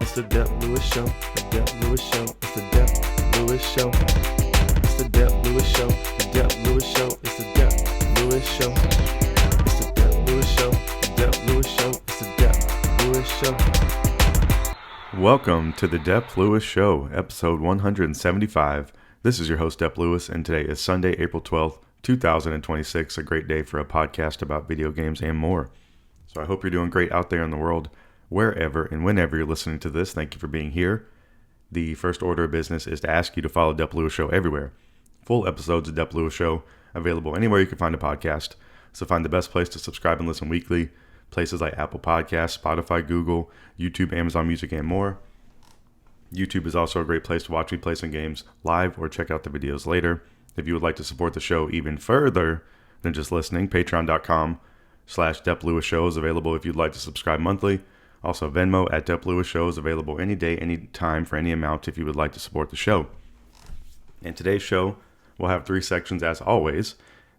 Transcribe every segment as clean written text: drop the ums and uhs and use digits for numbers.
It's the Dep Lewis Show. The Dep Lewis Show. It's the Dep Lewis Show. It's the Dep Lewis Show. The Dep Lewis Show. It's the Dep Lewis Show. It's the Dep Lewis Show. The Dep Lewis Show. It's the Dep Lewis Show. Welcome to the Dep Lewis Show, episode 175. This is your host, Dep Lewis, and today is Sunday, April 12th, 2026. A great day for a podcast about video games and more. So I hope you're doing great out there in the world, wherever and whenever you're listening to this. Thank you for being here. The first order of business is to ask you to follow Dep Lewis Show everywhere. Full episodes of Dep Lewis Show available anywhere you can find a podcast. So find the best place to subscribe and listen weekly. Places like Apple Podcasts, Spotify, Google, YouTube, Amazon Music, and more. YouTube is also a great place to watch me play some games live or check out the videos later. If you would like to support the show even further than just listening, patreon.com/Dep Lewis Show is available if you'd like to subscribe monthly. Also, Venmo at Dep Lewis Show is available any day, any time, for any amount if you would like to support the show. In today's show, we'll have three sections as always.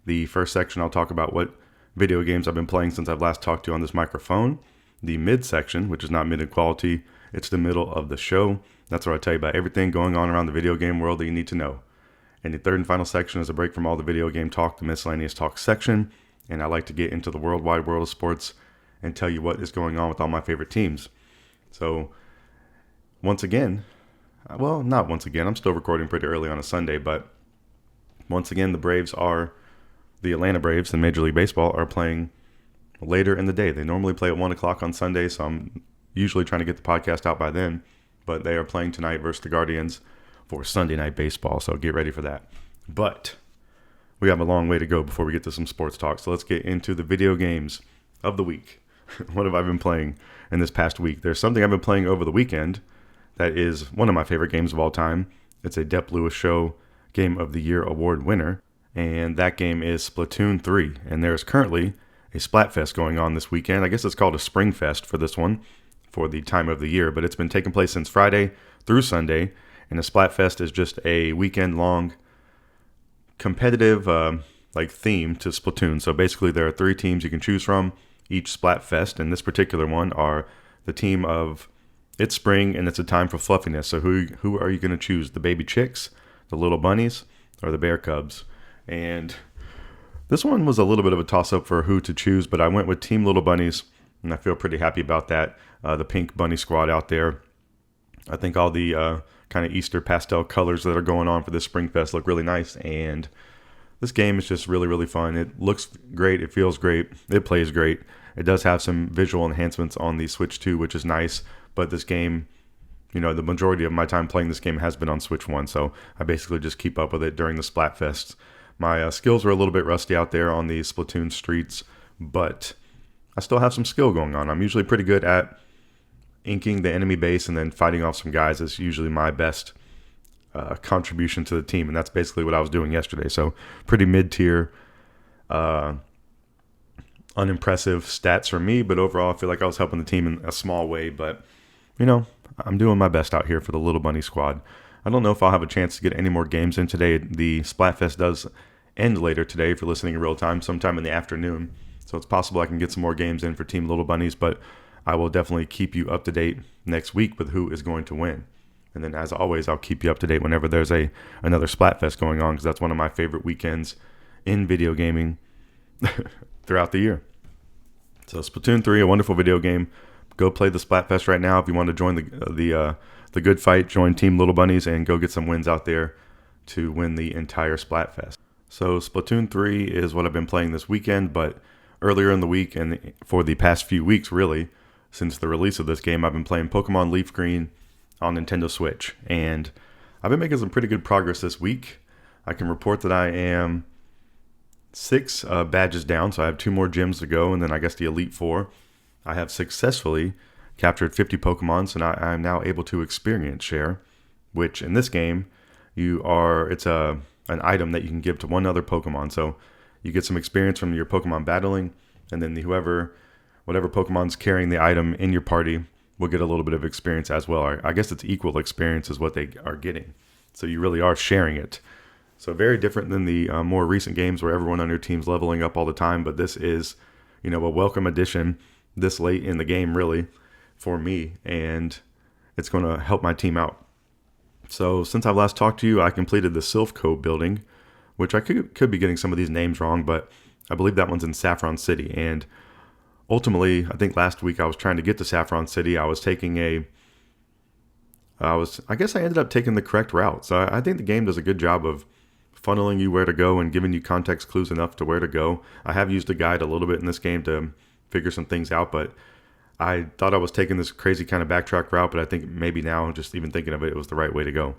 The first section, I'll talk about what video games I've been playing since I've last talked to you on this microphone. The mid section, which is not mid in quality, it's the middle of the show. That's where I tell you about everything going on around the video game world that you need to know. And the third and final section is a break from all the video game talk, the Miscellaneous talk section. And I like to get into the worldwide world of sports and tell you what is going on with all my favorite teams. So, once again, well, not once again, I'm still recording pretty early on a Sunday, but once again, the Atlanta Braves in Major League Baseball are playing later in the day. They normally play at 1 o'clock on Sunday, so I'm usually trying to get the podcast out by then, but they are playing tonight versus the Guardians for Sunday Night Baseball, so get ready for that. But we have a long way to go before we get to some sports talk, so let's get into the video games of the week. What have I been playing in this past week? There's something I've been playing over the weekend that is one of my favorite games of all time. It's a Dep Lewis Show Game of the Year award winner, and that game is Splatoon 3. And there's currently a Splatfest going on this weekend. I guess it's called a Spring Fest for this one, for the time of the year, but it's been taking place since Friday through Sunday, and the Splatfest is just a weekend-long competitive theme to Splatoon. So basically there are three teams you can choose from each Splatfest, and this particular one are the team of it's spring and it's a time for fluffiness. So who are you going to choose? The baby chicks, the little bunnies, or the bear cubs? And this one was a little bit of a toss-up for who to choose, but I went with Team Little Bunnies, and I feel pretty happy about that. The pink bunny squad out there. I think all the kind of Easter pastel colors that are going on for this Spring Fest look really nice, and this game is just really, really fun. It looks great. It feels great. It plays great. It does have some visual enhancements on the Switch 2, which is nice, but this game, the majority of my time playing this game has been on Switch 1, so I basically just keep up with it during the Splatfest. My skills were a little bit rusty out there on the Splatoon streets, but I still have some skill going on. I'm usually pretty good at inking the enemy base and then fighting off some guys is usually my best contribution to the team, and that's basically what I was doing yesterday. So pretty mid-tier, unimpressive stats for me, but overall I feel like I was helping the team in a small way, but I'm doing my best out here for the Little Bunny squad. I don't know if I'll have a chance to get any more games in today. The Splatfest does end later today if you're listening in real time, sometime in the afternoon. So it's possible I can get some more games in for Team Little Bunnies, but I will definitely keep you up to date next week with who is going to win. And then as always, I'll keep you up to date whenever there's another Splatfest going on, because that's one of my favorite weekends in video gaming throughout the year. So Splatoon 3, a wonderful video game. Go play the Splatfest right now. If you want to join the good fight, join Team Little Bunnies and go get some wins out there to win the entire Splatfest. So Splatoon 3 is what I've been playing this weekend, but earlier in the week and for the past few weeks, really, since the release of this game, I've been playing Pokemon LeafGreen on Nintendo Switch, and I've been making some pretty good progress this week. I can report that I am 6 badges down, so I have 2 more gyms to go, and then I guess the Elite 4. I have successfully captured 50 Pokemon, so now I'm now able to experience share, which in this game, it's an item that you can give to one other Pokemon. So you get some experience from your Pokemon battling, and then whatever Pokemon's carrying the item in your party will get a little bit of experience as well. I guess it's equal experience is what they are getting. So you really are sharing it. So very different than the more recent games where everyone on your team's leveling up all the time. But this is, a welcome addition this late in the game, really, for me. And it's going to help my team out. So since I've last talked to you, I completed the Silphco building, which I could be getting some of these names wrong, but I believe that one's in Saffron City. And ultimately, I think last week I was trying to get to Saffron City. I guess I ended up taking the correct route. So I think the game does a good job of funneling you where to go and giving you context clues enough to where to go. I have used a guide a little bit in this game to figure some things out, but I thought I was taking this crazy kind of backtrack route, but I think maybe now, just even thinking of it, it was the right way to go.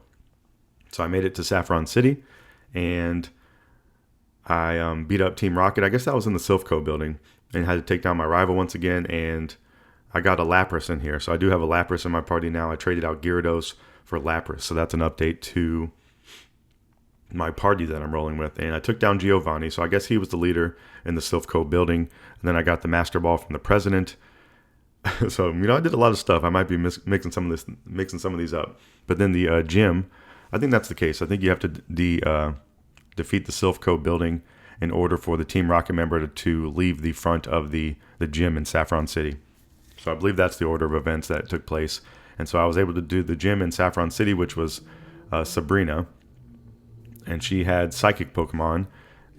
So I made it to Saffron City, and I beat up Team Rocket. I guess that was in the Silphco building, and had to take down my rival once again, and I got a Lapras in here. So I do have a Lapras in my party now. I traded out Gyarados for Lapras, so that's an update to my party that I'm rolling with. And I took down Giovanni, so I guess he was the leader in the Silphco building. And then I got the Master Ball from the President. So, I did a lot of stuff. I might be mixing some of these up. But then the gym, I think that's the case. I think you have to defeat the Silphco building in order for the Team Rocket member to leave the front of the gym in Saffron City. So I believe that's the order of events that took place. And so I was able to do the gym in Saffron City, which was Sabrina. And she had Psychic Pokemon.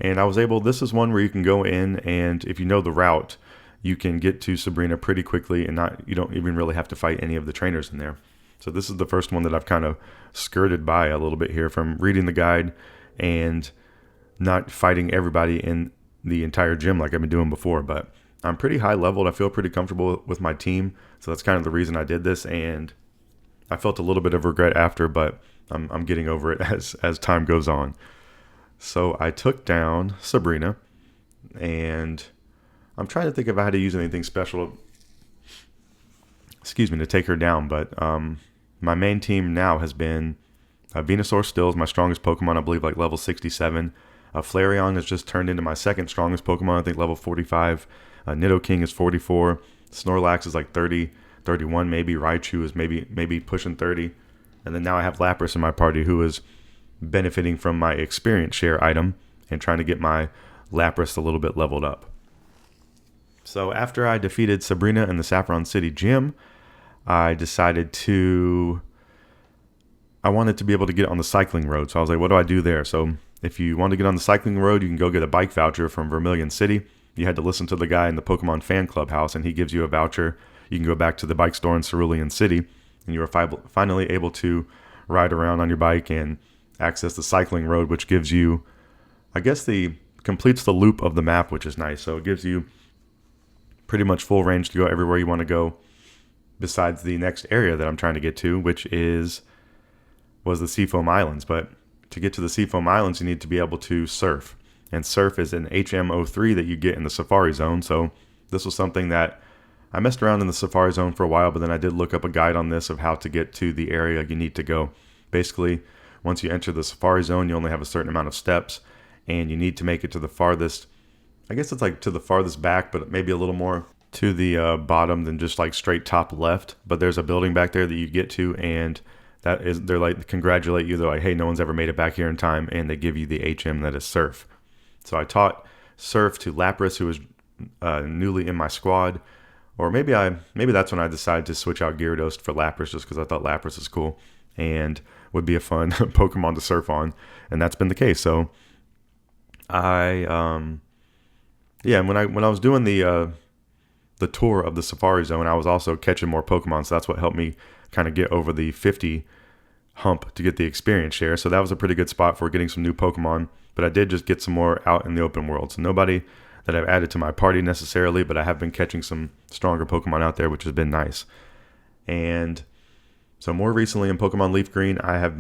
And I was able, this is one where you can go in, and if you know the route, you can get to Sabrina pretty quickly, and you don't even really have to fight any of the trainers in there. So this is the first one that I've kind of skirted by a little bit here from reading the guide and not fighting everybody in the entire gym like I've been doing before. But I'm pretty high leveled. I feel pretty comfortable with my team. So that's kind of the reason I did this. And I felt a little bit of regret after, but I'm getting over it as time goes on. So I took down Sabrina, and I'm trying to think if I had to use anything special, to take her down. But my main team now has been Venusaur still is my strongest Pokemon, I believe, like level 67. Flareon has just turned into my second strongest Pokemon, I think level 45. Nidoking is 44. Snorlax is like 30, 31 maybe. Raichu is maybe pushing 30. And then now I have Lapras in my party, who is benefiting from my experience share item and trying to get my Lapras a little bit leveled up. So after I defeated Sabrina in the Saffron City gym, I decided I wanted to be able to get on the cycling road. So I was like, what do I do there? So if you want to get on the cycling road, you can go get a bike voucher from Vermilion City. You had to listen to the guy in the Pokemon fan club house, and he gives you a voucher. You can go back to the bike store in Cerulean City, and you are finally able to ride around on your bike and access the cycling road, which gives you, I guess, completes the loop of the map, which is nice. So it gives you pretty much full range to go everywhere you want to go, besides the next area that I'm trying to get to, which was the Seafoam Islands. But to get to the Seafoam Islands, you need to be able to surf. And surf is an HM03 that you get in the Safari Zone. So this was something that I messed around in the Safari Zone for a while, but then I did look up a guide on this of how to get to the area you need to go. Basically, once you enter the Safari Zone, you only have a certain amount of steps, and you need to make it to the farthest, I guess it's like to the farthest back, but maybe a little more to the bottom than just like straight top left. But there's a building back there that you get to, and they're like, congratulate you. They're like, hey, no one's ever made it back here in time, and they give you the HM that is surf. So I taught surf to Lapras, who was newly in my squad. Or maybe that's when I decided to switch out Gyarados for Lapras, just because I thought Lapras is cool and would be a fun Pokemon to surf on, and that's been the case. So when I was doing the tour of the Safari Zone, I was also catching more Pokemon, so that's what helped me kind of get over the 50 hump to get the experience share. So that was a pretty good spot for getting some new Pokemon, but I did just get some more out in the open world. So nobody that I've added to my party necessarily, but I have been catching some stronger Pokemon out there, which has been nice. And so more recently in Pokemon LeafGreen, I've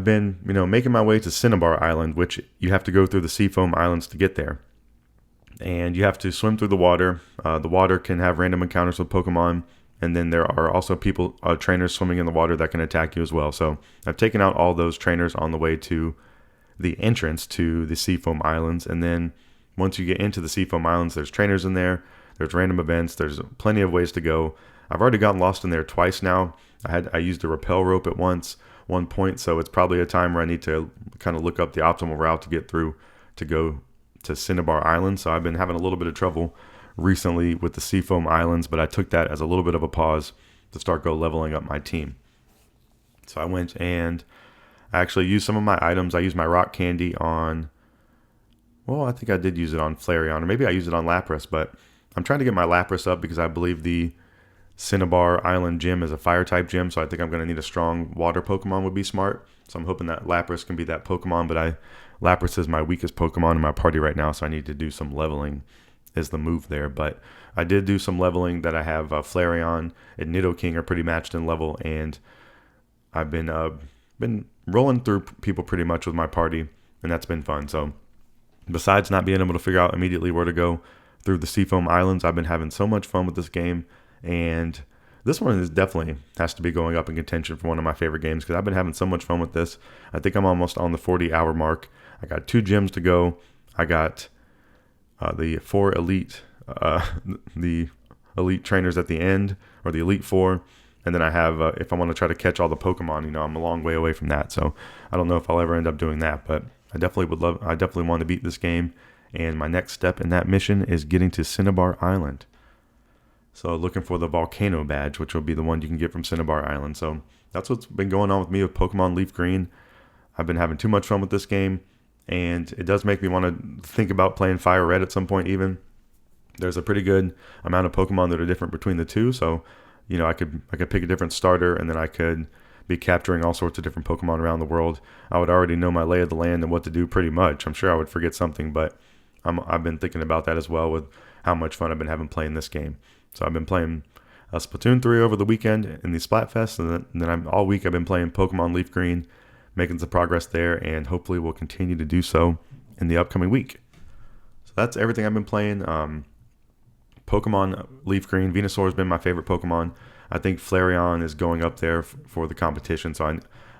been making my way to Cinnabar Island, which you have to go through the Seafoam Islands to get there. And you have to swim through the water. The water can have random encounters with Pokemon, and then there are also trainers swimming in the water that can attack you as well. So I've taken out all those trainers on the way to the entrance to the Seafoam Islands, and then once you get into the Seafoam Islands, there's trainers in there, there's random events, there's plenty of ways to go. I've already gotten lost in there twice now. I used a rappel rope at one point, so it's probably a time where I need to kind of look up the optimal route to get through to go to Cinnabar Island. So I've been having a little bit of trouble recently with the Seafoam Islands, but I took that as a little bit of a pause to start leveling up my team. So I went and I actually used some of my items. I used my rock candy on, well, I think I did use it on Flareon, or maybe I used it on Lapras, but I'm trying to get my Lapras up because I believe the Cinnabar Island gym is a fire type gym, so I think I'm going to need a strong water Pokemon would be smart. So I'm hoping that Lapras can be that Pokemon, but Lapras is my weakest Pokemon in my party right now, so I need to do some leveling is the move there. But I did do some leveling that I have Flareon and Nidoking are pretty matched in level, and I've been rolling through people pretty much with my party, and that's been fun. So besides not being able to figure out immediately where to go through the Seafoam Islands, I've been having so much fun with this game. And this one is definitely has to be going up in contention for one of my favorite games because I've been having so much fun with this. I think I'm almost on the 40-hour mark. I got 2 gyms to go. I got the 4 elite, the elite trainers at the end, or the elite 4. And then I have, if I want to try to catch all the Pokemon, I'm a long way away from that. So I don't know if I'll ever end up doing that, but I definitely want to beat this game. And my next step in that mission is getting to Cinnabar Island. So looking for the Volcano badge, which will be the one you can get from Cinnabar Island. So that's what's been going on with me with Pokemon LeafGreen. I've been having too much fun with this game, and it does make me want to think about playing Fire Red at some point even. There's a pretty good amount of Pokemon that are different between the two, so I could pick a different starter, and then I could be capturing all sorts of different Pokemon around the world. I would already know my lay of the land and what to do pretty much. I'm sure I would forget something, but I've been thinking about that as well with how much fun I've been having playing this game. So I've been playing Splatoon 3 over the weekend in the Splatfest, and then all week I've been playing Pokemon LeafGreen, making some progress there, and hopefully will continue to do so in the upcoming week. So that's everything I've been playing. Pokemon LeafGreen, Venusaur has been my favorite Pokemon. I think Flareon is going up there for the competition, so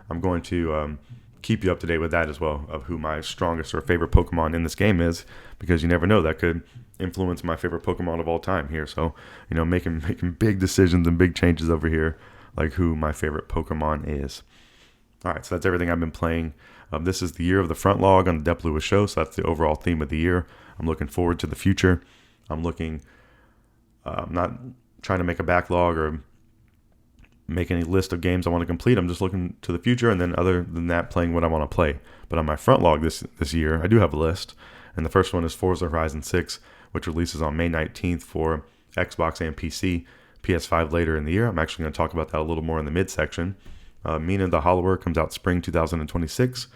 I'm going to keep you up to date with that as well, of who my strongest or favorite Pokemon in this game is, because you never know, that could influence my favorite Pokemon of all time here. So making big decisions and big changes over here, like who my favorite Pokemon is. All right, so that's everything I've been playing. This is the year of the front log on the Dep Lewis Show, so that's the overall theme of the year. I'm looking forward to the future. I'm not trying to make a backlog or make any list of games I want to complete. I'm just looking to the future, and then other than that, playing what I want to play. But on my front log this year, I do have a list, and the first one is Forza Horizon 6, which releases on May 19th for Xbox and PC, PS5 later in the year. I'm actually going to talk about that a little more in the midsection. Mina the Hollower comes out spring 2026.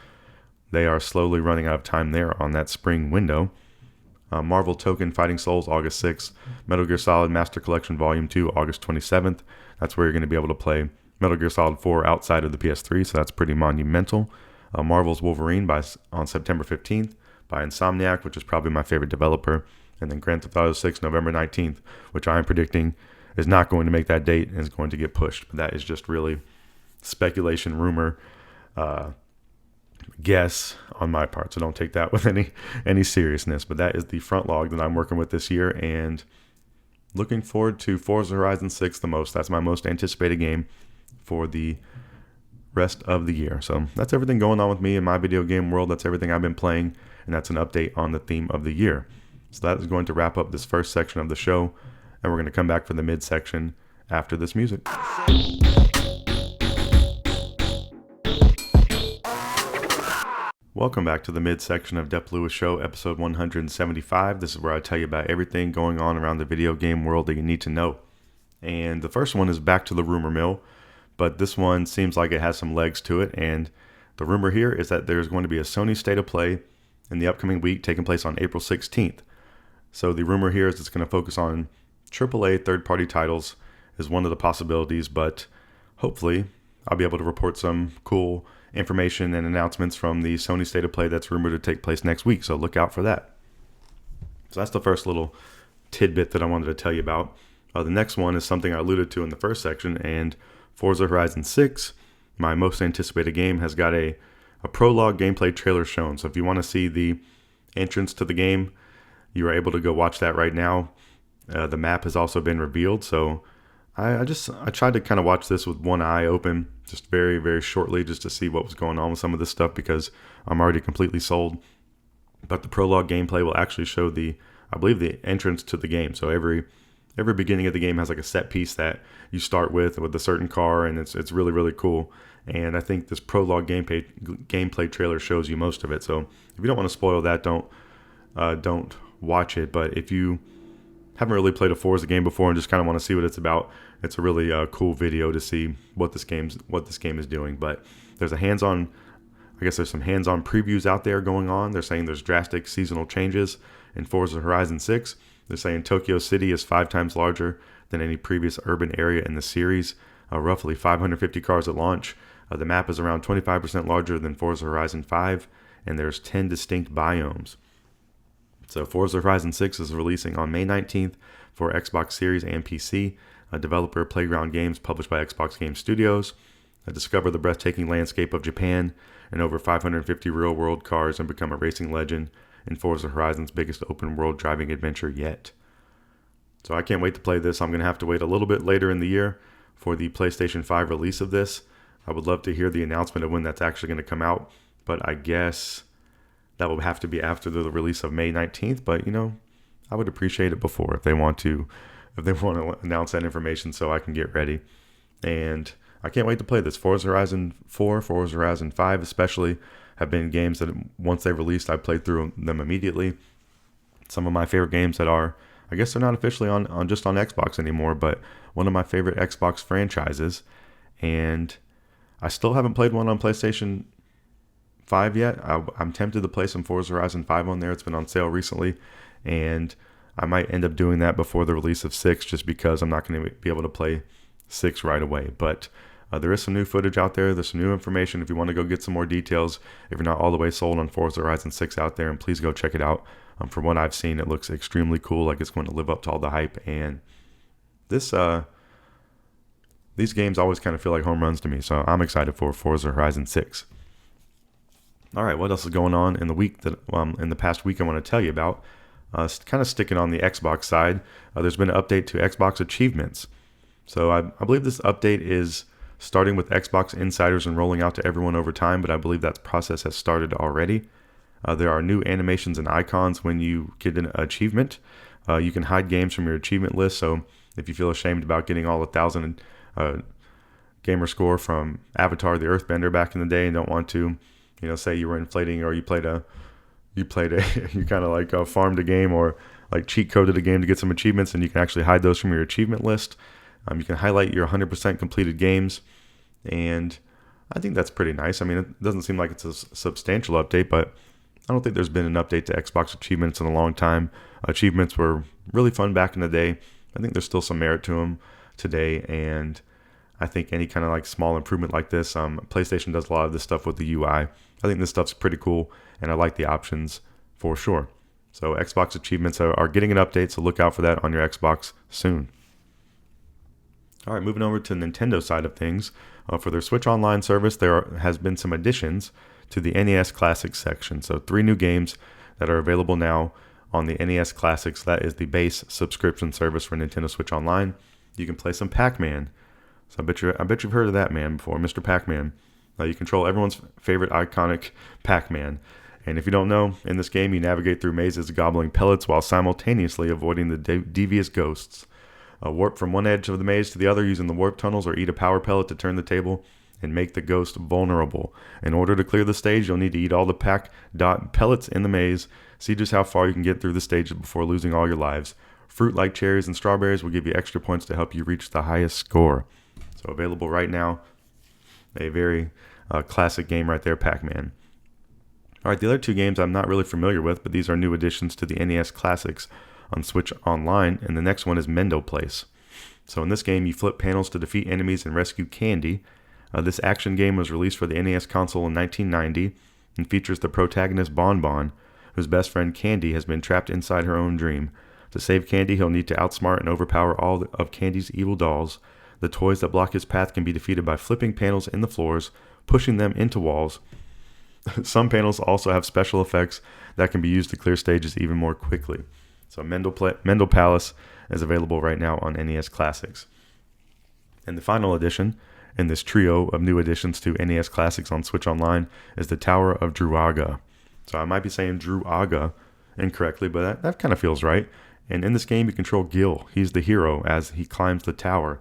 They are slowly running out of time there on that spring window. Marvel Token Fighting Souls, August 6th. Metal Gear Solid Master Collection Volume 2, August 27th. That's where you're going to be able to play Metal Gear Solid 4 outside of the PS3, so that's pretty monumental. Marvel's Wolverine on September 15th by Insomniac, which is probably my favorite developer. And then Grand Theft Auto 6, November 19th, which I am predicting is not going to make that date and is going to get pushed. But that is just really speculation, rumor, guess on my part, so don't take that with any seriousness. But that is the front log that I'm working with this year, and looking forward to Forza Horizon 6 the most. That's my most anticipated game for the rest of the year. So that's everything going on with me in my video game world. That's everything I've been playing, and that's an update on the theme of the year. So that is going to wrap up this first section of the show, and we're going to come back for the midsection after this music. Welcome back to the midsection of Dep Lewis Show, episode 175. This is where I tell you about everything going on around the video game world that you need to know. And the first one is back to the rumor mill, but this one seems like it has some legs to it. And the rumor here is that there's going to be a Sony State of Play in the upcoming week, taking place on April 16th. So the rumor here is it's going to focus on AAA third-party titles is one of the possibilities, but hopefully I'll be able to report some cool information and announcements from the Sony State of Play that's rumored to take place next week, so look out for that. So that's the first little tidbit that I wanted to tell you about. The next one is something I alluded to in the first section, and Forza Horizon 6, my most anticipated game, has got a prologue gameplay trailer shown. So if you want to see the entrance to the game, you are able to go watch that right now. The map has also been revealed, so I tried to kind of watch this with one eye open, just very, very shortly, just to see what was going on with some of this stuff, because I'm already completely sold. But the prologue gameplay will actually show I believe the entrance to the game. So every every beginning of the game has like a set piece that you start with a certain car, and it's really, really cool. And I think this prologue gameplay trailer shows you most of it. So if you don't want to spoil that, don't watch it. But if you haven't really played a Forza game before and just kind of want to see what it's about, it's a really cool video to see what this game is doing. But there's some hands-on previews out there going on. They're saying there's drastic seasonal changes in Forza Horizon 6. They're saying Tokyo City is 5 times larger than any previous urban area in the series. Roughly 550 cars at launch. The map is around 25% larger than Forza Horizon 5, and there's 10 distinct biomes. So Forza Horizon 6 is releasing on May 19th for Xbox Series and PC. Developer Playground Games, published by Xbox Game Studios. Discover the breathtaking landscape of Japan and over 550 real-world cars and become a racing legend in Forza Horizon's biggest open-world driving adventure yet. So I can't wait to play this. I'm going to have to wait a little bit later in the year for the PlayStation 5 release of this. I would love to hear the announcement of when that's actually going to come out, but I guess that will have to be after the release of May 19th. But, I would appreciate it before if they want to announce that information so I can get ready. And I can't wait to play this. Forza Horizon 4, Forza Horizon 5 especially have been games that once they released, I played through them immediately. Some of my favorite games that are, I guess they're not officially on just on Xbox anymore, but one of my favorite Xbox franchises. And I still haven't played one on PlayStation 5 yet. I'm tempted to play some Forza Horizon 5 on there. It's been on sale recently, and I might end up doing that before the release of 6 just because I'm not going to be able to play 6 right away. But there is some new footage out there. There's some new information if you want to go get some more details. If you're not all the way sold on Forza Horizon 6 out there, and please go check it out. From what I've seen, it looks extremely cool, like it's going to live up to all the hype. And these games always kind of feel like home runs to me, so I'm excited for Forza Horizon 6. All right, what else is going on in the week in the past week I want to tell you about? Kind of sticking on the Xbox side, there's been an update to Xbox Achievements. So I believe this update is starting with Xbox Insiders and rolling out to everyone over time, but I believe that process has started already. There are new animations and icons when you get an achievement. You can hide games from your achievement list, so if you feel ashamed about getting all 1,000 gamer score from Avatar the Earthbender back in the day and don't want to, say you were inflating or you kind of like farmed a game or like cheat coded a game to get some achievements, and you can actually hide those from your achievement list. You can highlight your 100% completed games, and I think that's pretty nice. I mean, it doesn't seem like it's a substantial update, but I don't think there's been an update to Xbox Achievements in a long time. Achievements were really fun back in the day. I think there's still some merit to them today, and I think any kind of like small improvement like this, PlayStation does a lot of this stuff with the UI. I think this stuff's pretty cool, and I like the options for sure. So Xbox Achievements are getting an update, so look out for that on your Xbox soon. All right, moving over to the Nintendo side of things. For their Switch Online service, there has been some additions to the NES Classics section. So 3 new games that are available now on the NES Classics. That is the base subscription service for Nintendo Switch Online. You can play some Pac-Man. So I bet you've heard of that man before, Mr. Pac-Man. You control everyone's favorite iconic Pac-Man. And if you don't know, in this game you navigate through mazes gobbling pellets while simultaneously avoiding the devious ghosts. Warp from one edge of the maze to the other using the warp tunnels, or eat a power pellet to turn the table and make the ghost vulnerable. In order to clear the stage, you'll need to eat all the Pac-Dot pellets in the maze. See just how far you can get through the stages before losing all your lives. Fruit like cherries and strawberries will give you extra points to help you reach the highest score. So available right now. A very classic game right there, Pac-Man. All right, the other 2 games I'm not really familiar with, but these are new additions to the NES Classics on Switch Online, and the next one is Mendel Place. So in this game, you flip panels to defeat enemies and rescue candy. This action game was released for the NES console in 1990 and features the protagonist Bon Bon, whose best friend Candy has been trapped inside her own dream. To save Candy, he'll need to outsmart and overpower all of Candy's evil dolls. The toys that block his path can be defeated by flipping panels in the floors, pushing them into walls. Some panels also have special effects that can be used to clear stages even more quickly. So Mendel Palace is available right now on NES Classics. And the final addition in this trio of new additions to NES Classics on Switch Online is the Tower of DRUAGA. So I might be saying DRUAGA incorrectly, but that kind of feels right. And in this game, you control Gil. He's the hero as he climbs the tower.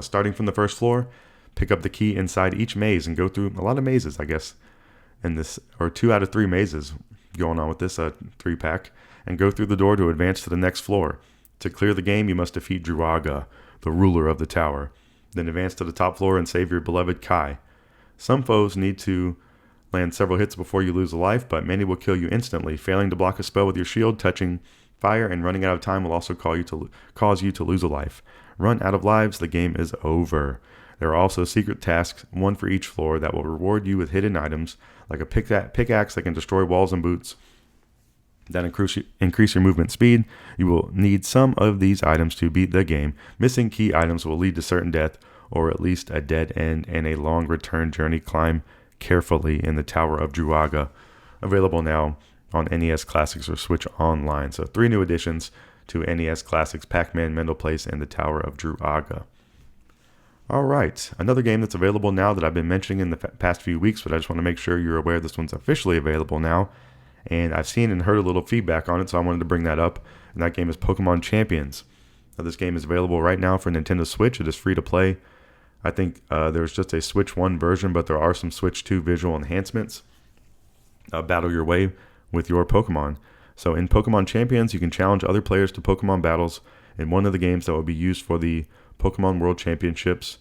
Starting from the first floor, pick up the key inside each maze and go through a lot of mazes, I guess, in this, or 2 out of 3 mazes going on with this 3-pack, and go through the door to advance to the next floor. To clear the game, you must defeat DRUAGA, the ruler of the tower. Then advance to the top floor and save your beloved Kai. Some foes need to land several hits before you lose a life, but many will kill you instantly. Failing to block a spell with your shield, touching fire, and running out of time will also cause you to lose a life. Run out of lives, the game is over. There are also secret tasks, one for each floor, that will reward you with hidden items, like a pickaxe that can destroy walls and boots that increase your movement speed. You will need some of these items to beat the game. Missing key items will lead to certain death, or at least a dead end and a long return journey. Climb carefully in the Tower of DRUAGA. Available now on NES Classics or Switch Online. So 3 new additions to NES Classics: Pac-Man, Mendel Place, and the Tower of DRUAGA. All right, another game that's available now that I've been mentioning in the past few weeks, but I just want to make sure you're aware this one's officially available now. And I've seen and heard a little feedback on it, so I wanted to bring that up. And that game is Pokemon Champions. Now, this game is available right now for Nintendo Switch. It is free to play. I think there's just a Switch 1 version, but there are some Switch 2 visual enhancements. Battle your way with your Pokemon. So in Pokemon Champions, you can challenge other players to Pokemon battles in one of the games that will be used for the Pokemon World Championships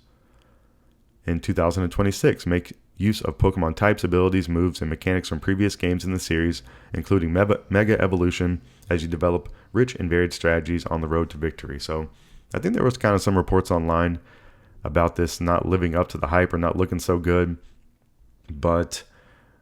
in 2026. Make use of Pokemon types, abilities, moves, and mechanics from previous games in the series, including Mega Evolution, as you develop rich and varied strategies on the road to victory. So I think there was kind of some reports online about this not living up to the hype or not looking so good. But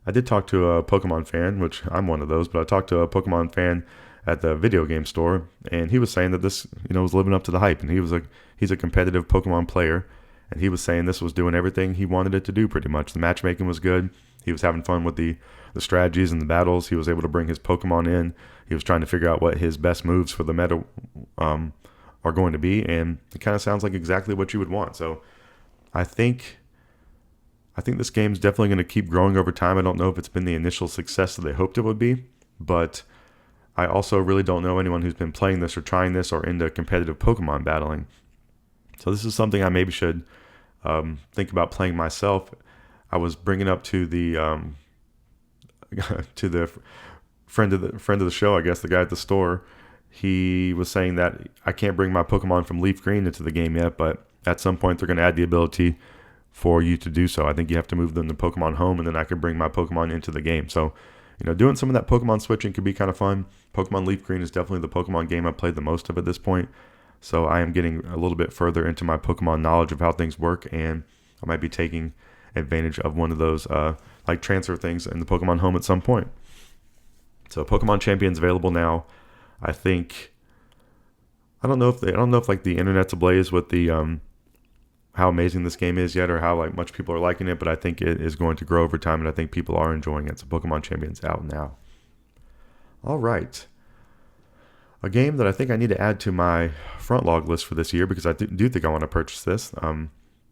I did talk to a Pokemon fan, which I'm one of those, but I talked to a Pokemon fan at the video game store, and he was saying that this, was living up to the hype, and he's a competitive Pokemon player. And he was saying this was doing everything he wanted it to do pretty much. The matchmaking was good. He was having fun with the strategies and the battles. He was able to bring his Pokemon in. He was trying to figure out what his best moves for the meta are going to be. And it kind of sounds like exactly what you would want. So I think this game's definitely going to keep growing over time. I don't know if it's been the initial success that they hoped it would be. But I also really don't know anyone who's been playing this or trying this or into competitive Pokemon battling. So this is something I maybe should think about playing myself. I was bringing up to the to the friend of the show, I guess, the guy at the store. He was saying that I can't bring my Pokemon from LeafGreen into the game yet, but at some point they're going to add the ability for you to do so. I think you have to move them to Pokemon Home, and then I can bring my Pokemon into the game. So, doing some of that Pokemon switching could be kind of fun. Pokemon LeafGreen is definitely the Pokemon game I've played the most of at this point. So I am getting a little bit further into my Pokemon knowledge of how things work, and I might be taking advantage of one of those like transfer things in the Pokemon Home at some point. So Pokemon Champions available now. I don't know if like the internet's ablaze with the how amazing this game is yet, or how like much people are liking it, but I think it is going to grow over time, and I think people are enjoying it. So Pokemon Champions out now. All right. A game that I think I need to add to my front log list for this year, because I do think I want to purchase this.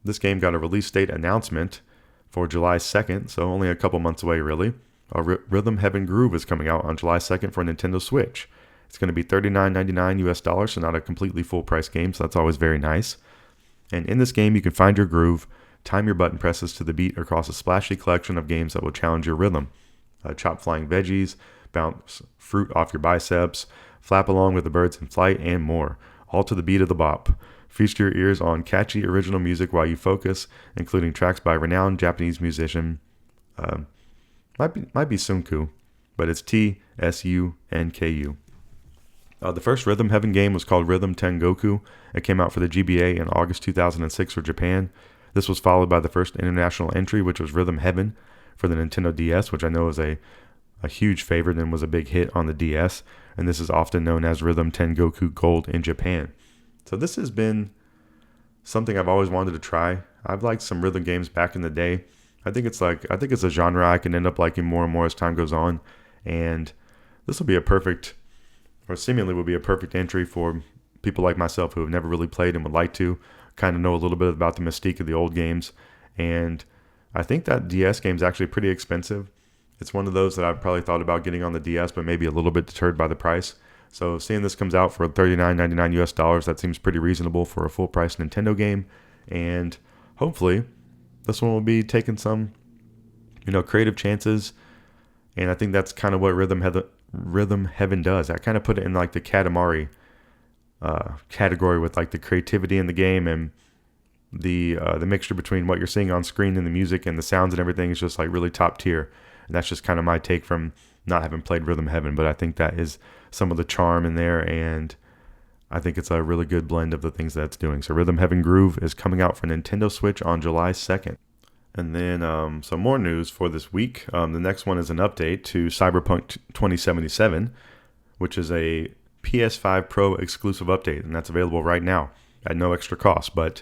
This game got a release date announcement for July 2nd, so only a couple months away, really. Rhythm Heaven Groove is coming out on July 2nd for Nintendo Switch. It's going to be $39.99 US, so not a completely full price game, so that's always very nice. And in this game, you can find your groove, time your button presses to the beat across a splashy collection of games that will challenge your rhythm. Chop flying veggies, bounce fruit off your biceps, flap along with the birds in flight, and more, all to the beat of the bop. Feast your ears on catchy original music while you focus, including tracks by renowned Japanese musician, might be Sunku, but it's Tsunku. The first Rhythm Heaven game was called Rhythm Tengoku. It came out for the GBA in August 2006 for Japan. This was followed by the first international entry, which was Rhythm Heaven for the Nintendo DS, which I know is a huge favorite and was a big hit on the DS, and this is often known as Rhythm Tengoku Gold in Japan. So this has been something I've always wanted to try. I've liked some rhythm games back in the day. I think it's a genre I can end up liking more and more as time goes on, and this will be seemingly will be a perfect entry for people like myself who have never really played and would like to kind of know a little bit about the mystique of the old games. And I think that DS game is actually pretty expensive. It's one of those that I've probably thought about getting on the DS, but maybe a little bit deterred by the price. So seeing this comes out for $39.99 US, that seems pretty reasonable for a full price Nintendo game. And hopefully this one will be taking some, creative chances. And I think that's kind of what Rhythm Heaven does. I kind of put it in like the Katamari category with like the creativity in the game, and the mixture between what you're seeing on screen and the music and the sounds and everything is just like really top tier. And that's just kind of my take from not having played Rhythm Heaven, but I think that is some of the charm in there, and I think it's a really good blend of the things that it's doing. So Rhythm Heaven Groove is coming out for Nintendo Switch on July 2nd. And then some more news for this week. The next one is an update to Cyberpunk 2077, which is a PS5 Pro exclusive update, and that's available right now at no extra cost. But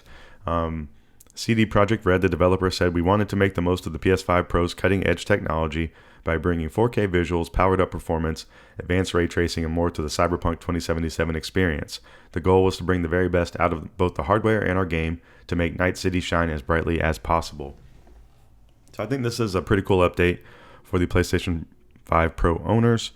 CD Projekt Red, the developer, said, "We wanted to make the most of the PS5 Pro's cutting-edge technology by bringing 4K visuals, powered-up performance, advanced ray tracing, and more to the Cyberpunk 2077 experience. The goal was to bring the very best out of both the hardware and our game to make Night City shine as brightly as possible." So I think this is a pretty cool update for the PlayStation 5 Pro owners.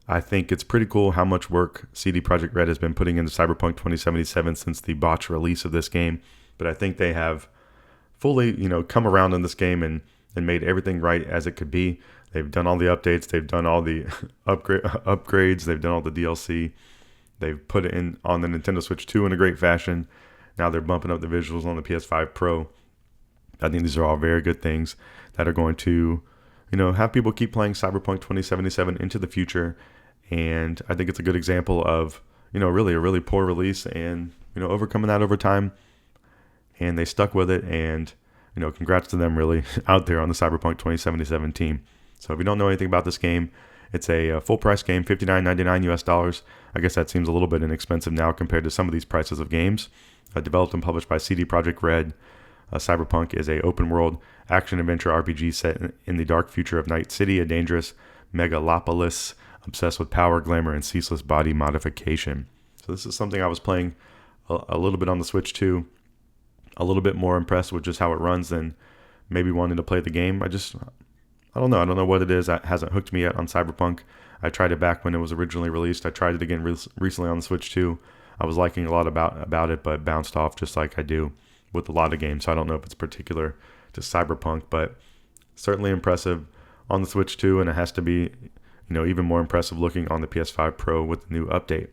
I think it's pretty cool how much work CD Projekt Red has been putting into Cyberpunk 2077 since the botched release of this game. But I think they have fully, come around on this game and made everything right as it could be. They've done all the updates. They've done all the upgrades. They've done all the DLC. They've put it in on the Nintendo Switch 2 in a great fashion. Now they're bumping up the visuals on the PS5 Pro. I think these are all very good things that are going to, have people keep playing Cyberpunk 2077 into the future. And I think it's a good example of, really a really poor release and, overcoming that over time. And they stuck with it, and, congrats to them really out there on the Cyberpunk 2077 team. So if you don't know anything about this game, it's a full price game, $59.99 US. I guess that seems a little bit inexpensive now compared to some of these prices of games. Developed and published by CD Projekt Red. Cyberpunk is a open world action adventure RPG set in the dark future of Night City, a dangerous megalopolis obsessed with power, glamour, and ceaseless body modification. So this is something I was playing a little bit on the Switch too. A little bit more impressed with just how it runs than maybe wanting to play the game. I don't know. I don't know what it is that hasn't hooked me yet on Cyberpunk. I tried it back when it was originally released. I tried it again recently on the Switch too. I was liking a lot about it, but bounced off just like I do with a lot of games. So I don't know if it's particular to Cyberpunk, but certainly impressive on the Switch 2, and it has to be, even more impressive looking on the PS5 Pro with the new update.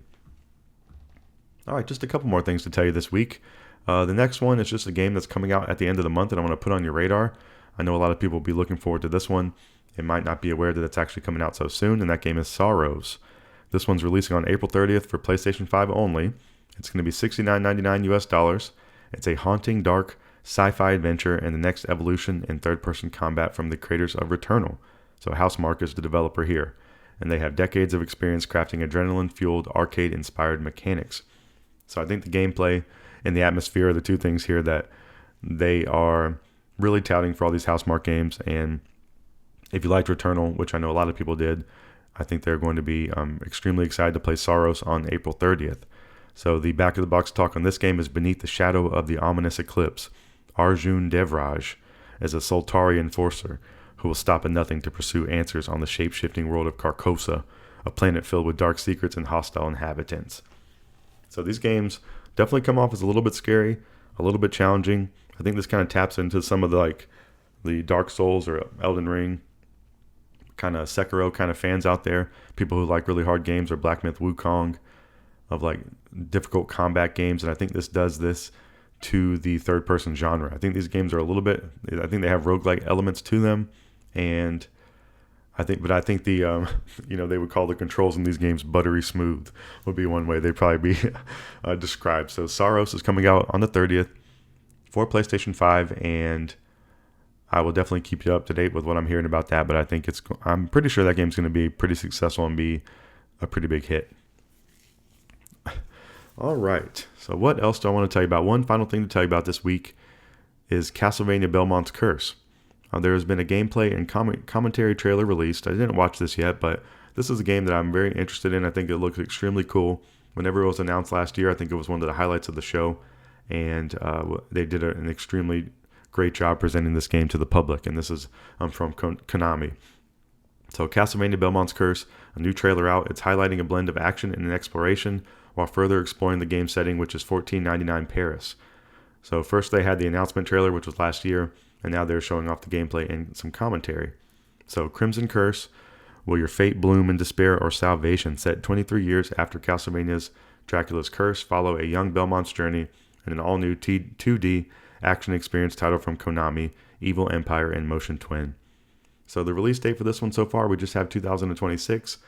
All right, just a couple more things to tell you this week. The next one is just a game that's coming out at the end of the month, and I want to put on your radar. I know a lot of people will be looking forward to this one. They might not be aware that it's actually coming out so soon, and that game is Saros. This one's releasing on April 30th for PlayStation 5 only. It's going to be $69.99 US. It's a haunting, dark sci-fi adventure and the next evolution in third-person combat from the creators of Returnal. So Housemarque is the developer here, and they have decades of experience crafting adrenaline-fueled, arcade-inspired mechanics. So I think the gameplay and the atmosphere are the two things here that they are really touting for all these Housemarque games. And if you liked Returnal, which I know a lot of people did, I think they're going to be extremely excited to play Saros on April 30th. So the back-of-the-box talk on this game is beneath the shadow of the ominous eclipse. Arjun Devraj is a Soltari enforcer who will stop at nothing to pursue answers on the shape-shifting world of Carcosa, a planet filled with dark secrets and hostile inhabitants. So these games definitely come off as a little bit scary, a little bit challenging. I think this kind of taps into some of the Dark Souls or Elden Ring, kind of Sekiro kind of fans out there, people who like really hard games, or Black Myth Wukong, of like difficult combat games. And I think this does this to the third person genre. I think these games are I think they have roguelike elements to them, and I think the they would call the controls in these games buttery smooth would be one way they'd probably be described. So Saros is coming out on the 30th for PlayStation 5, and I will definitely keep you up to date with what I'm hearing about that. But I'm pretty sure that game's going to be pretty successful and be a pretty big hit. All right. So what else do I want to tell you about? One final thing to tell you about this week is Castlevania Belmont's Curse. There has been a gameplay and commentary trailer released. I didn't watch this yet, but this is a game that I'm very interested in. I think it looks extremely cool. Whenever it was announced last year, I think it was one of the highlights of the show, and they did an extremely great job presenting this game to the public. And this is from Konami. So Castlevania Belmont's Curse, a new trailer out. It's highlighting a blend of action and exploration while further exploring the game setting, which is $14.99 Paris. So first they had the announcement trailer, which was last year, and now they're showing off the gameplay and some commentary. So Crimson Curse, will your fate bloom in despair or salvation? Set 23 years after Castlevania's Dracula's Curse, follow a young Belmont's journey in an all-new 2D action experience titled from Konami, Evil Empire and Motion Twin. So the release date for this one so far, we just have 2026,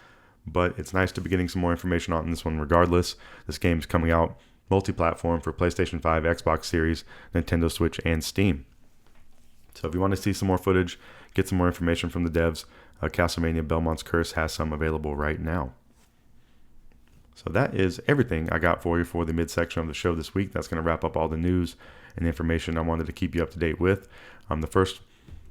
but it's nice to be getting some more information on this one regardless. This game's coming out multi-platform for PlayStation 5, Xbox Series, Nintendo Switch, and Steam. So if you want to see some more footage, get some more information from the devs, Castlevania Belmont's Curse has some available right now. So that is everything I got for you for the midsection of the show this week. That's going to wrap up all the news and information I wanted to keep you up to date with.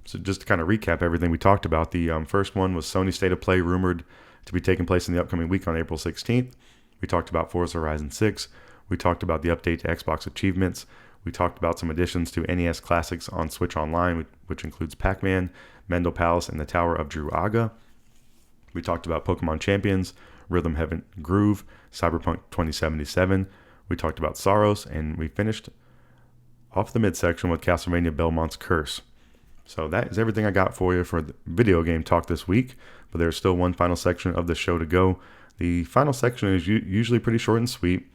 So just to kind of recap everything we talked about, the first one was Sony State of Play, rumored to be taking place in the upcoming week on April 16th. We talked about Forza Horizon 6. We talked about the update to Xbox Achievements. We talked about some additions to NES Classics on Switch Online, which includes Pac-Man, Mendel Palace, and the Tower of DRUAGA. We talked about Pokemon Champions, Rhythm Heaven Groove, Cyberpunk 2077. We talked about Saros, and we finished off the midsection with Castlevania Belmont's Curse. So that is everything I got for you for the video game talk this week, but there's still one final section of the show to go. The final section is usually pretty short and sweet.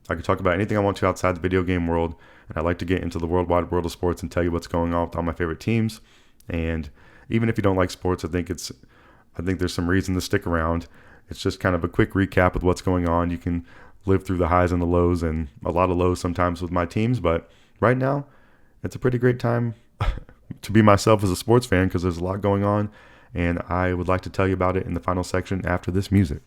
I can talk about anything I want to outside the video game world, and I like to get into the worldwide world of sports and tell you what's going on with all my favorite teams. And even if you don't like sports, I think there's some reason to stick around. It's just kind of a quick recap of what's going on. You can live through the highs and the lows, and a lot of lows sometimes with my teams, but right now it's a pretty great time to be myself as a sports fan because there's a lot going on, and I would like to tell you about it in the final section after this music.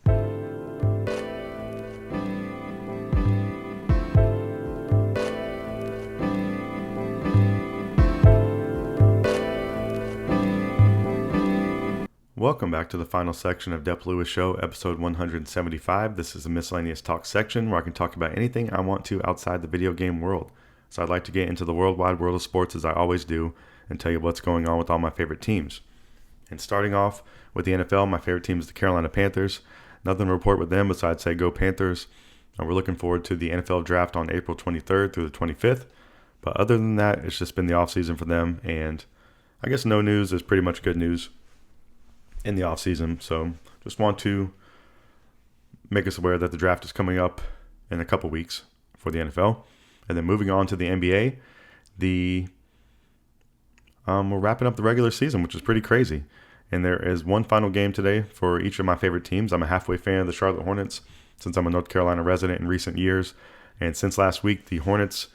Welcome back to the final section of Dep Lewis Show, episode 175. This is a miscellaneous talk section where I can talk about anything I want to outside the video game world. So I'd like to get into the worldwide world of sports as I always do and tell you what's going on with all my favorite teams. And starting off with the NFL, my favorite team is the Carolina Panthers. Nothing to report with them besides say go Panthers. And we're looking forward to the NFL draft on April 23rd through the 25th. But other than that, it's just been the offseason for them. And I guess no news is pretty much good news in the offseason. So just want to make us aware that the draft is coming up in a couple weeks for the NFL. And then moving on to the NBA, we're wrapping up the regular season, which is pretty crazy. And there is one final game today for each of my favorite teams. I'm a halfway fan of the Charlotte Hornets since I'm a North Carolina resident in recent years. And since last week, the Hornets,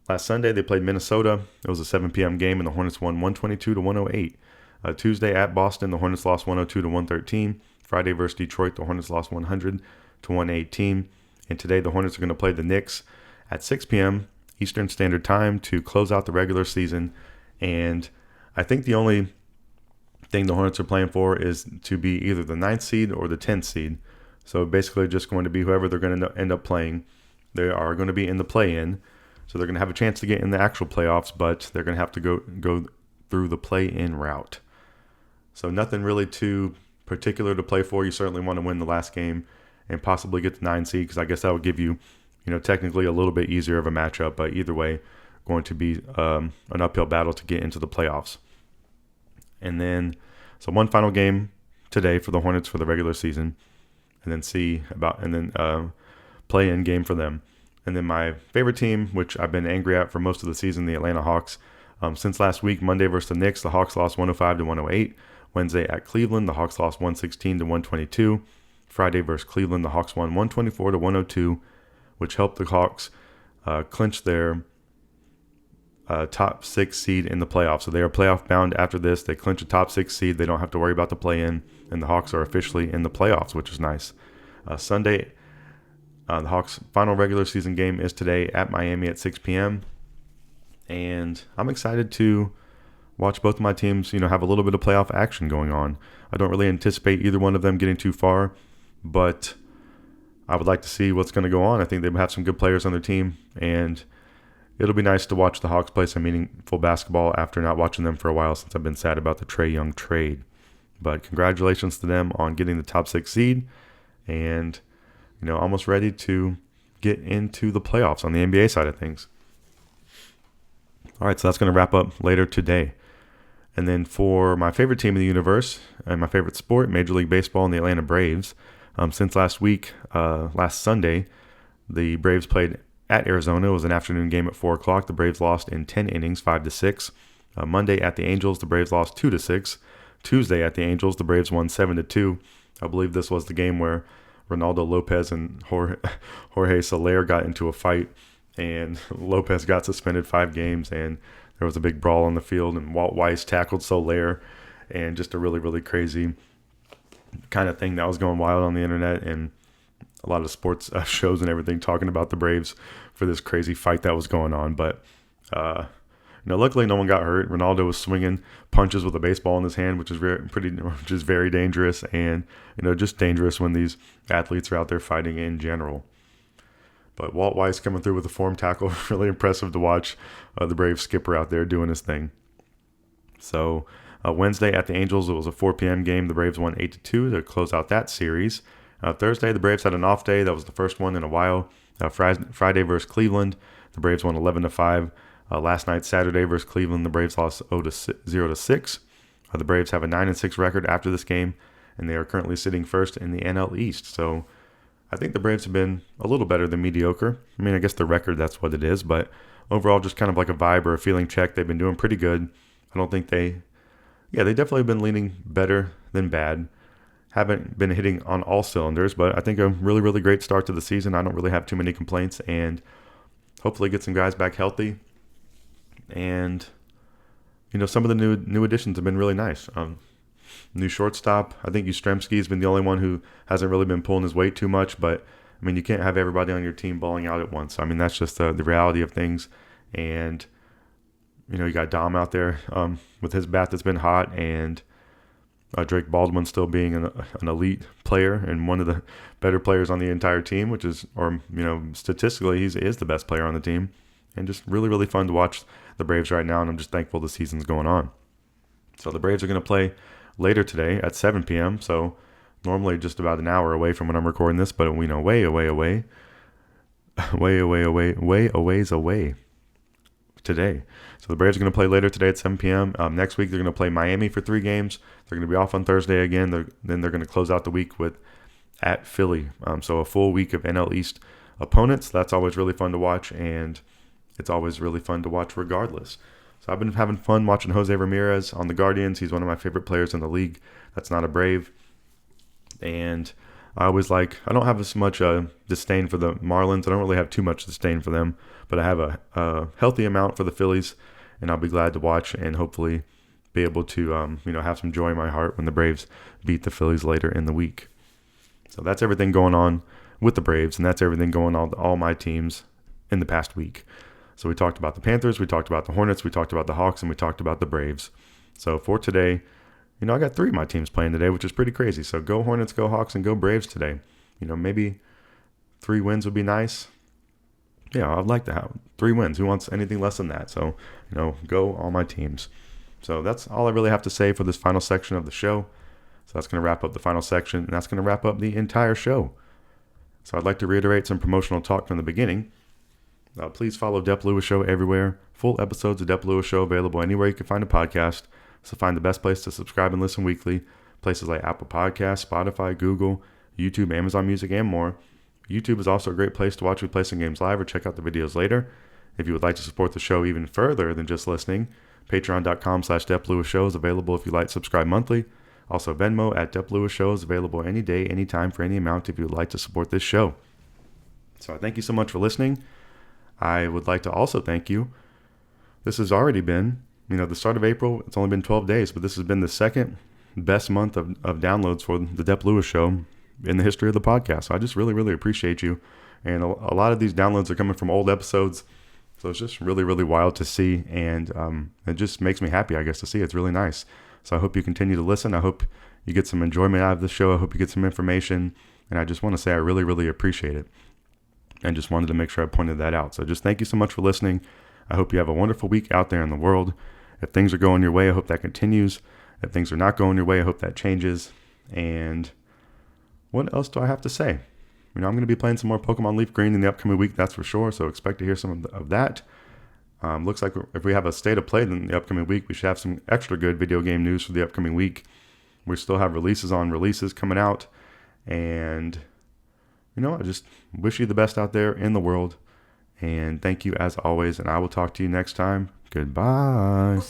last Sunday, they played Minnesota. It was a 7 p.m. game, and the Hornets won 122-108. Tuesday at Boston, the Hornets lost 102-113. Friday versus Detroit, the Hornets lost 100-118. And today, the Hornets are going to play the Knicks at 6 p.m. Eastern Standard Time to close out the regular season. And I think the only thing the Hornets are playing for is to be either the 9th seed or the 10th seed. So basically just going to be whoever they're going to end up playing. They are going to be in the play-in. So they're going to have a chance to get in the actual playoffs, but they're going to have to go through the play-in route. So nothing really too particular to play for. You certainly want to win the last game and possibly get the 9 seed because I guess that would give you, technically a little bit easier of a matchup. But either way, going to be an uphill battle to get into the playoffs. And then, so one final game today for the Hornets for the regular season, and then play-in game for them. And then my favorite team, which I've been angry at for most of the season, the Atlanta Hawks. Since last week, Monday versus the Knicks, the Hawks lost 105-108. Wednesday at Cleveland, the Hawks lost 116-122. Friday versus Cleveland, the Hawks won 124-102, which helped the Hawks clinch their top 6 seed in the playoffs. So they are playoff bound after this. They clinch a top 6 seed. They don't have to worry about the play-in, and the Hawks are officially in the playoffs, which is nice. Sunday, the Hawks' final regular season game is today at Miami at 6 p.m. And I'm excited to watch both of my teams, have a little bit of playoff action going on. I don't really anticipate either one of them getting too far, but I would like to see what's going to go on. I think they have some good players on their team, and it'll be nice to watch the Hawks play some meaningful basketball after not watching them for a while since I've been sad about the Trae Young trade. But congratulations to them on getting the top 6 seed and, almost ready to get into the playoffs on the NBA side of things. All right, so that's going to wrap up later today. And then for my favorite team in the universe and my favorite sport, Major League Baseball and the Atlanta Braves, since last Sunday, the Braves played at Arizona. It was an afternoon game at 4 o'clock. The Braves lost in 10 innings, 5-6. Monday at the Angels, the Braves lost 2-6. Tuesday at the Angels, the Braves won 7-2. I believe this was the game where Ronaldo Lopez and Jorge Soler got into a fight, and Lopez got suspended 5 games, and there was a big brawl on the field, and Walt Weiss tackled Soler, and just a really, really crazy kind of thing that was going wild on the internet, and a lot of sports shows and everything talking about the Braves for this crazy fight that was going on. But luckily no one got hurt. Ronaldo was swinging punches with a baseball in his hand, which is very dangerous, and just dangerous when these athletes are out there fighting in general. But Walt Weiss coming through with a form tackle, really impressive to watch the Braves skipper out there doing his thing. So Wednesday at the Angels, it was a 4 p.m. game. The Braves won 8-2 to close out that series. Thursday, the Braves had an off day. That was the first one in a while. Friday versus Cleveland, the Braves won 11-5. Last night, Saturday versus Cleveland, the Braves lost 0-6. The Braves have a 9-6 record after this game, and they are currently sitting first in the NL East. So I think the Braves have been a little better than mediocre. I mean, I guess the record, that's what it is. But overall, just kind of like a vibe or a feeling check. They've been doing pretty good. I don't think they definitely have been leaning better than bad. Haven't been hitting on all cylinders, but I think a really, really great start to the season. I don't really have too many complaints, and hopefully get some guys back healthy. And, some of the new additions have been really nice. New shortstop. I think Yastrzemski has been the only one who hasn't really been pulling his weight too much, but I mean, you can't have everybody on your team balling out at once. I mean, that's just the reality of things. And, you got Dom out there with his bat that's been hot, and Drake Baldwin still being an elite player and one of the better players on the entire team, which is, statistically, he is the best player on the team. And just really, really fun to watch the Braves right now, and I'm just thankful the season's going on. So the Braves are going to play later today at 7 p.m., so normally just about an hour away from when I'm recording this, but we know way away today. So the Braves are going to play later today at 7 p.m. Next week, they're going to play Miami for 3 games. They're going to be off on Thursday again. Then they're going to close out the week with at Philly. So a full week of NL East opponents. That's always really fun to watch, and it's always really fun to watch regardless. So I've been having fun watching Jose Ramirez on the Guardians. He's one of my favorite players in the league. That's not a Brave. And I don't have as much disdain for the Marlins. I don't really have too much disdain for them, but I have a healthy amount for the Phillies, and I'll be glad to watch and hopefully be able to have some joy in my heart when the Braves beat the Phillies later in the week. So that's everything going on with the Braves, and that's everything going on with all my teams in the past week. So we talked about the Panthers, we talked about the Hornets, we talked about the Hawks, and we talked about the Braves. So for today, I got 3 of my teams playing today, which is pretty crazy. So go Hornets, go Hawks, and go Braves today. Maybe 3 wins would be nice. Yeah, I'd like to have 3 wins. Who wants anything less than that? So, go all my teams. So that's all I really have to say for this final section of the show. So that's going to wrap up the final section, and that's going to wrap up the entire show. So I'd like to reiterate some promotional talk from the beginning. Please follow Dep Lewis Show everywhere. Full episodes of Dep Lewis Show available anywhere you can find a podcast. So find the best place to subscribe and listen weekly. Places like Apple Podcasts, Spotify, Google, YouTube, Amazon Music, and more. YouTube is also a great place to watch me play some games live or check out the videos later. If you would like to support the show even further than just listening, patreon.com/Dep Lewis Show is available if you like to subscribe monthly. Also, Venmo at Dep Lewis Show is available any day, anytime, for any amount if you would like to support this show. So I thank you so much for listening. I would like to also thank you. This has already been, the start of April. It's only been 12 days, but this has been the second best month of downloads for the Dep Lewis Show in the history of the podcast. So I just really, really appreciate you. And a lot of these downloads are coming from old episodes. So it's just really, really wild to see. And it just makes me happy, I guess, to see. It's really nice. So I hope you continue to listen. I hope you get some enjoyment out of the show. I hope you get some information. And I just want to say I really, really appreciate it. And just wanted to make sure I pointed that out. So just thank you so much for listening. I hope you have a wonderful week out there in the world. If things are going your way, I hope that continues. If things are not going your way, I hope that changes. And what else do I have to say? I'm going to be playing some more Pokemon Leaf Green in the upcoming week, that's for sure. So expect to hear some of that. Looks like if we have a state of play in the upcoming week, we should have some extra good video game news for the upcoming week. We still have releases on releases coming out. And, I just wish you the best out there in the world. And thank you as always. And I will talk to you next time. Goodbye.